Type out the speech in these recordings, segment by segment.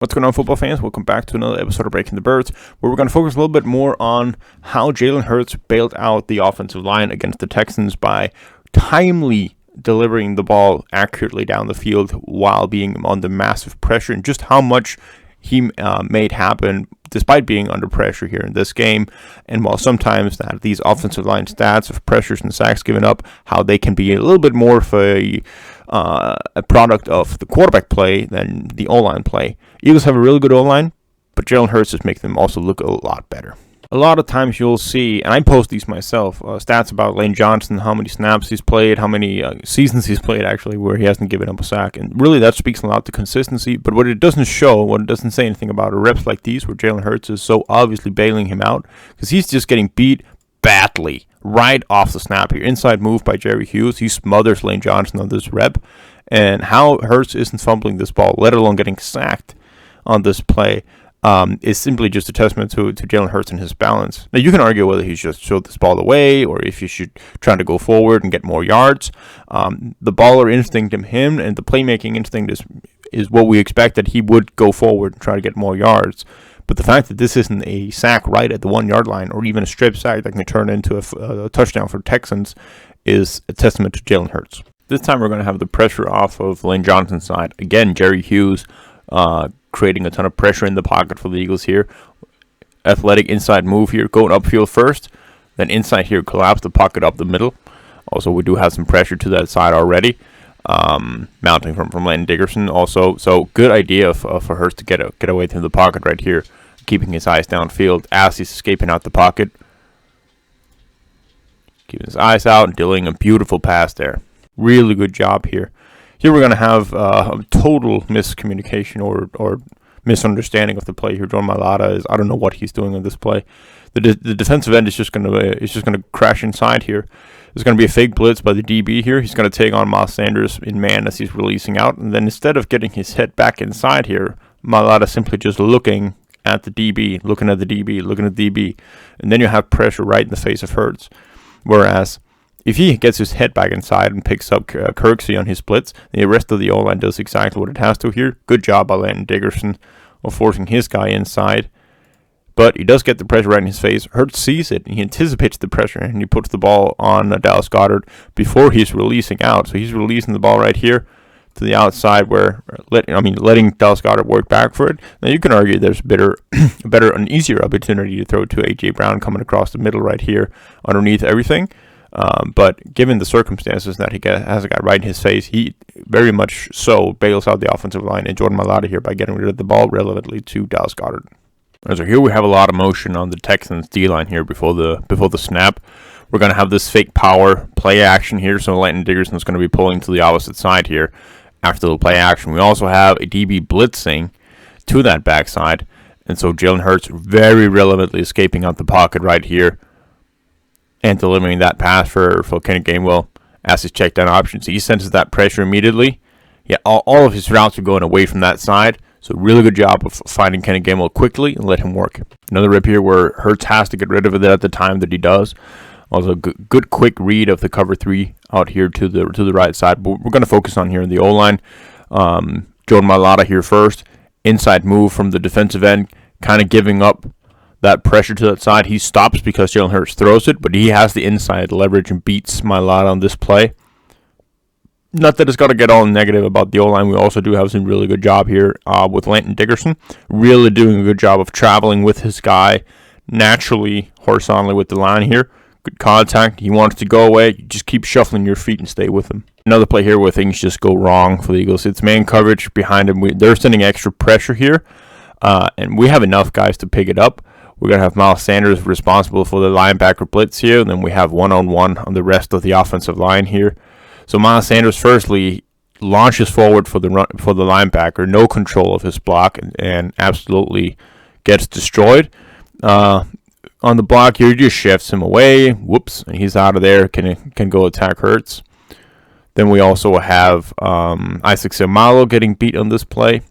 What's going on, football fans? Welcome back to another episode of Breaking the Birds, where we're going to focus a little bit more on how Jalen Hurts bailed out the offensive line against the Texans by timely delivering the ball accurately down the field while being under massive pressure, and just how much he made happen despite being under pressure here in this game. And while sometimes these offensive line stats of pressures and sacks given up, how they can be a little bit more of a product of the quarterback play than the O-line play. Eagles have a really good O-line, but Jalen Hurts is making them also look a lot better. A lot of times you'll see, and I post these myself, stats about Lane Johnson, how many snaps he's played, how many seasons he's played actually where he hasn't given up a sack. And really that speaks a lot to consistency. But what it doesn't show, what it doesn't say anything about, are reps like these where Jalen Hurts is so obviously bailing him out because he's just getting beat badly right off the snap here. Inside move by Jerry Hughes. He smothers Lane Johnson on this rep. And how Hurts isn't fumbling this ball, let alone getting sacked on this play, is simply just a testament to Jalen Hurts and his balance. Now, you can argue whether he should throw this ball away or if he should try to go forward and get more yards. The baller instinct in him and the playmaking instinct is what we expect, that he would go forward and try to get more yards. But the fact that this isn't a sack right at the 1 yard line or even a strip sack that can turn into a touchdown for Texans is a testament to Jalen Hurts. This time we're going to have the pressure off of Lane Johnson's side. Again, Jerry Hughes creating a ton of pressure in the pocket for the Eagles here. Athletic inside move here, going upfield first. Then inside here, collapse the pocket up the middle. Also, we do have some pressure to that side already. Mounting from Landon Dickerson also. So good idea for Hurts to get away from the pocket right here. Keeping his eyes downfield as he's escaping out the pocket. Keeping his eyes out and dealing a beautiful pass there. Really good job here. Here we're going to have a total miscommunication or misunderstanding of the play here. Jordan Mailata I don't know what he's doing on this play. The defensive end is just going to crash inside here. There's going to be a fake blitz by the DB here. He's going to take on Miles Sanders in man as he's releasing out. And then instead of getting his head back inside here, Mailata simply just looking at the DB, looking at the DB. And then you have pressure right in the face of Hurts. Whereas if he gets his head back inside and picks up Kirksey on his blitz, the rest of the O-line does exactly what it has to here. Good job by Landon Dickerson of forcing his guy inside. But he does get the pressure right in his face. Hurts sees it, and he anticipates the pressure, and he puts the ball on Dallas Goedert before he's releasing out. So he's releasing the ball right here to the outside where, letting Dallas Goedert work back for it. Now you can argue there's a better and easier opportunity to throw to A.J. Brown coming across the middle right here underneath everything. But given the circumstances that he has a guy right in his face, he very much so bails out the offensive line and Jordan Mailata here by getting rid of the ball relevantly to Dallas Goedert. So here we have a lot of motion on the Texans D-line here before the snap. We're going to have this fake power play action here, so Landon Dickerson is going to be pulling to the opposite side here after the play action. We also have a DB blitzing to that backside, and so Jalen Hurts very relevantly escaping out the pocket right here and delivering that pass for Kenny Gainwell as his check down option. So he senses that pressure immediately. Yeah, all of his routes are going away from that side. So really good job of finding Kenny Gainwell quickly and let him work. Another rip here where Hurts has to get rid of it at the time that he does. Also good quick read of the cover 3 out here to the right side. But we're going to focus on here in the O-line. Jordan Mailata here first. Inside move from the defensive end, kind of giving up that pressure to that side. He stops because Jalen Hurts throws it, but he has the inside leverage and beats Mailata on this play. Not that it's got to get all negative about the O-line. We also do have some really good job here with Landon Dickerson. Really doing a good job of traveling with his guy naturally, horizontally with the line here. Good contact. He wants to go away. You just keep shuffling your feet and stay with him. Another play here where things just go wrong for the Eagles. It's man coverage behind him. They're sending extra pressure here, and we have enough guys to pick it up. We're going to have Miles Sanders responsible for the linebacker blitz here, and then we have one-on-one on the rest of the offensive line here. So Miles Sanders firstly launches forward for the linebacker, no control of his block, and absolutely gets destroyed. On the block here, he just shifts him away. Whoops, and he's out of there. Can go attack Hurts. Then we also have Isaac Seumalo getting beat on this play,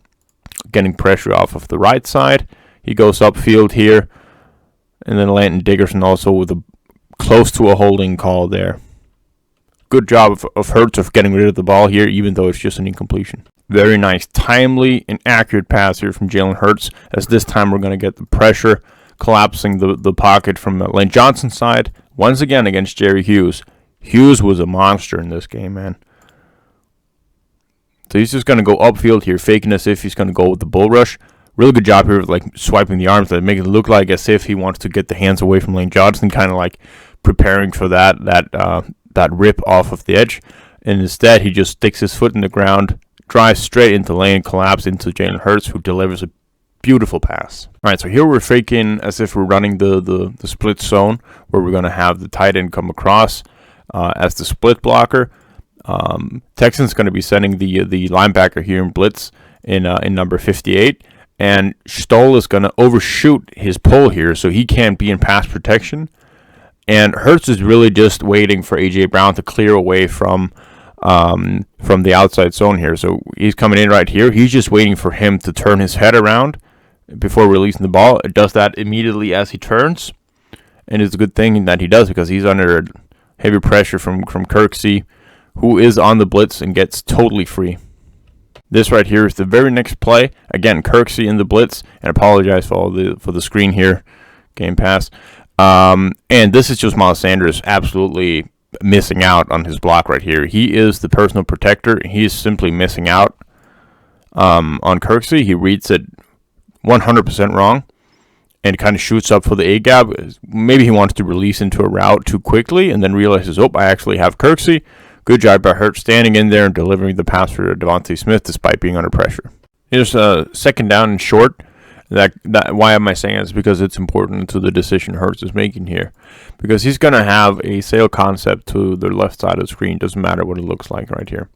getting pressure off of the right side. He goes upfield here, and then Landon Dickerson also with close to a holding call there. Good job of Hurts of getting rid of the ball here, even though it's just an incompletion. Very nice, timely, and accurate pass here from Jalen Hurts, as this time we're going to get the pressure collapsing the pocket from Lane Johnson's side. Once again against Jerry Hughes. Hughes was a monster in this game, man. So he's just going to go upfield here, faking as if he's going to go with the bull rush. Really good job here of like swiping the arms, that make it look like as if he wants to get the hands away from Lane Johnson, kind of like preparing for that rip off of the edge. And instead, he just sticks his foot in the ground, drives straight into lane, collapses into Jalen Hurts, who delivers a beautiful pass. All right, so here we're faking as if we're running the split zone, where we're going to have the tight end come across as the split blocker. Texans going to be sending the linebacker here in blitz in number 58, and Stoll is going to overshoot his pull here, so he can't be in pass protection. And Hurts is really just waiting for A.J. Brown to clear away from the outside zone here. So he's coming in right here. He's just waiting for him to turn his head around before releasing the ball. It does that immediately as he turns, and it's a good thing that he does, because he's under heavy pressure from Kirksey, who is on the blitz and gets totally free. This right here is the very next play. Again, Kirksey in the blitz, and apologize for the screen here, game pass. And this is just Miles Sanders absolutely missing out on his block right here. He is the personal protector. He's simply missing out on Kirksey. He reads it 100% wrong and kind of shoots up for the A-gap. Maybe he wants to release into a route too quickly and then realizes, oh, I actually have Kirksey. Good job by Hurts standing in there and delivering the pass for Devontae Smith despite being under pressure. Here's a second down and short. Why am I saying this? Because it's important to the decision Hurts is making here. Because he's going to have a sail concept to the left side of the screen. Doesn't matter what it looks like right here.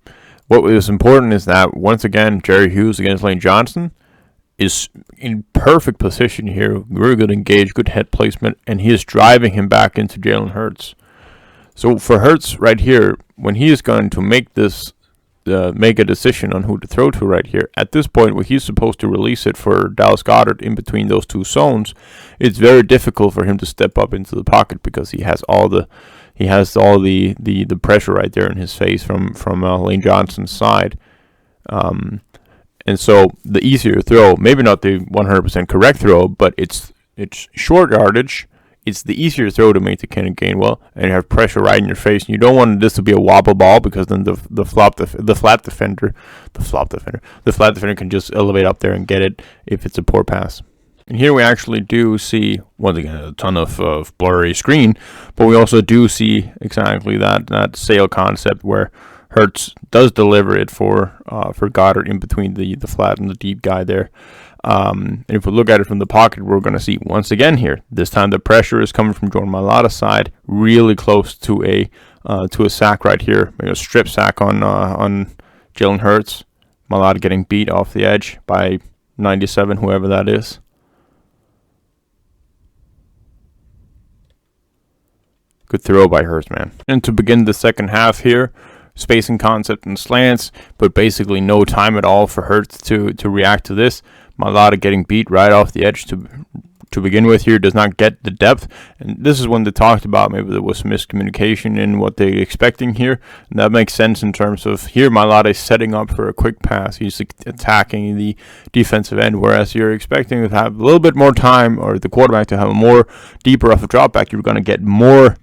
What is important is that, once again, Jerry Hughes against Lane Johnson is in perfect position here. Very good engage, good head placement, and he is driving him back into Jalen Hurts. So for Hurts right here, when he is going to make a decision on who to throw to right here, at this point where he's supposed to release it for Dallas Goedert in between those two zones, it's very difficult for him to step up into the pocket, because he has all the pressure right there in his face from Lane Johnson's side. And so the easier throw, maybe not the 100% correct throw, but it's short yardage. It's the easier throw to make to Kenneth Gainwell, and you have pressure right in your face. And you don't want this to be a wobble ball, because then the flat defender can just elevate up there and get it if it's a poor pass. And here we actually do see, once again, a ton of blurry screen, but we also do see exactly that sail concept where Hurts does deliver it for Goddard in between the flat and the deep guy there. And if we look at it from the pocket, we're going to see once again here, this time the pressure is coming from Jordan Mailata's side, really close to a sack right here, maybe a strip sack on Jalen Hurts. Mailata getting beat off the edge by 97, whoever that is. Good throw by Hurts, man. And to begin the second half here, spacing concept and slants, but basically no time at all for Hurts to react to this. Mailata getting beat right off the edge to begin with here, does not get the depth. And this is when they talked about maybe there was some miscommunication in what they're expecting here. And that makes sense in terms of here Mailata is setting up for a quick pass. He's attacking the defensive end, whereas you're expecting to have a little bit more time, or the quarterback to have a more deeper off the drop back. You're going to get more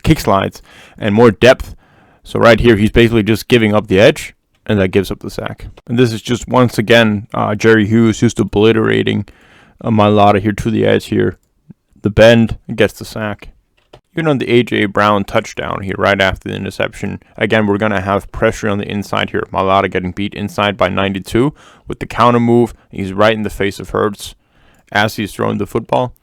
kick slides and more depth. So right here, he's basically just giving up the edge, and that gives up the sack. And this is just, once again, Jerry Hughes just obliterating Mailata here to the edge here. The bend gets the sack. Even on the A.J. Brown touchdown here, right after the interception, again, we're going to have pressure on the inside here. Mailata getting beat inside by 92 with the counter move. He's right in the face of Hurts as he's throwing the football.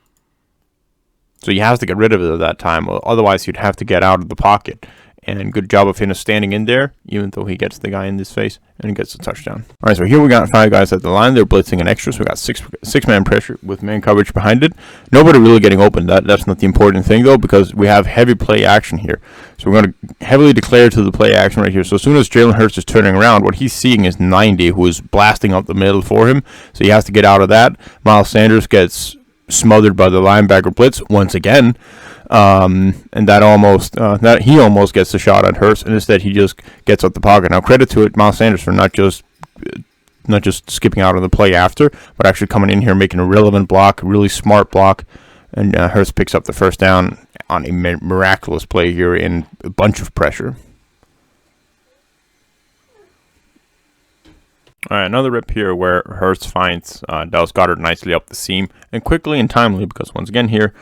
So he has to get rid of it at that time. Otherwise, you'd have to get out of the pocket. And good job of him standing in there, even though he gets the guy in his face, and he gets the touchdown. All right, so here we got 5 guys at the line. They're blitzing an extra, so we got six-man pressure with man coverage behind it. Nobody really getting open. That's not the important thing, though, because we have heavy play action here. So we're going to heavily declare to the play action right here. So as soon as Jalen Hurts is turning around, what he's seeing is 90, who is blasting up the middle for him. So he has to get out of that. Miles Sanders gets smothered by the linebacker blitz once again. And that he almost gets the shot on Hurts, and instead he just gets out the pocket. Now, credit to Miles Sanders for not just skipping out on the play after, but actually coming in here making a relevant block, a really smart block, and Hurts picks up the first down on a miraculous play here in a bunch of pressure. All right, another rip here where Hurts finds Dallas Goedert nicely up the seam, and quickly and timely, because once again here,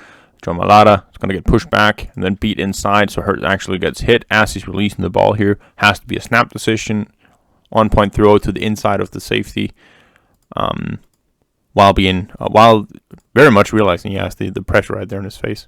Joe Mailata is going to get pushed back and then beat inside, so Hurts actually gets hit as he's releasing the ball here. Has to be a snap decision. 1-point throw to the inside of the safety, while very much realizing he has the pressure right there in his face.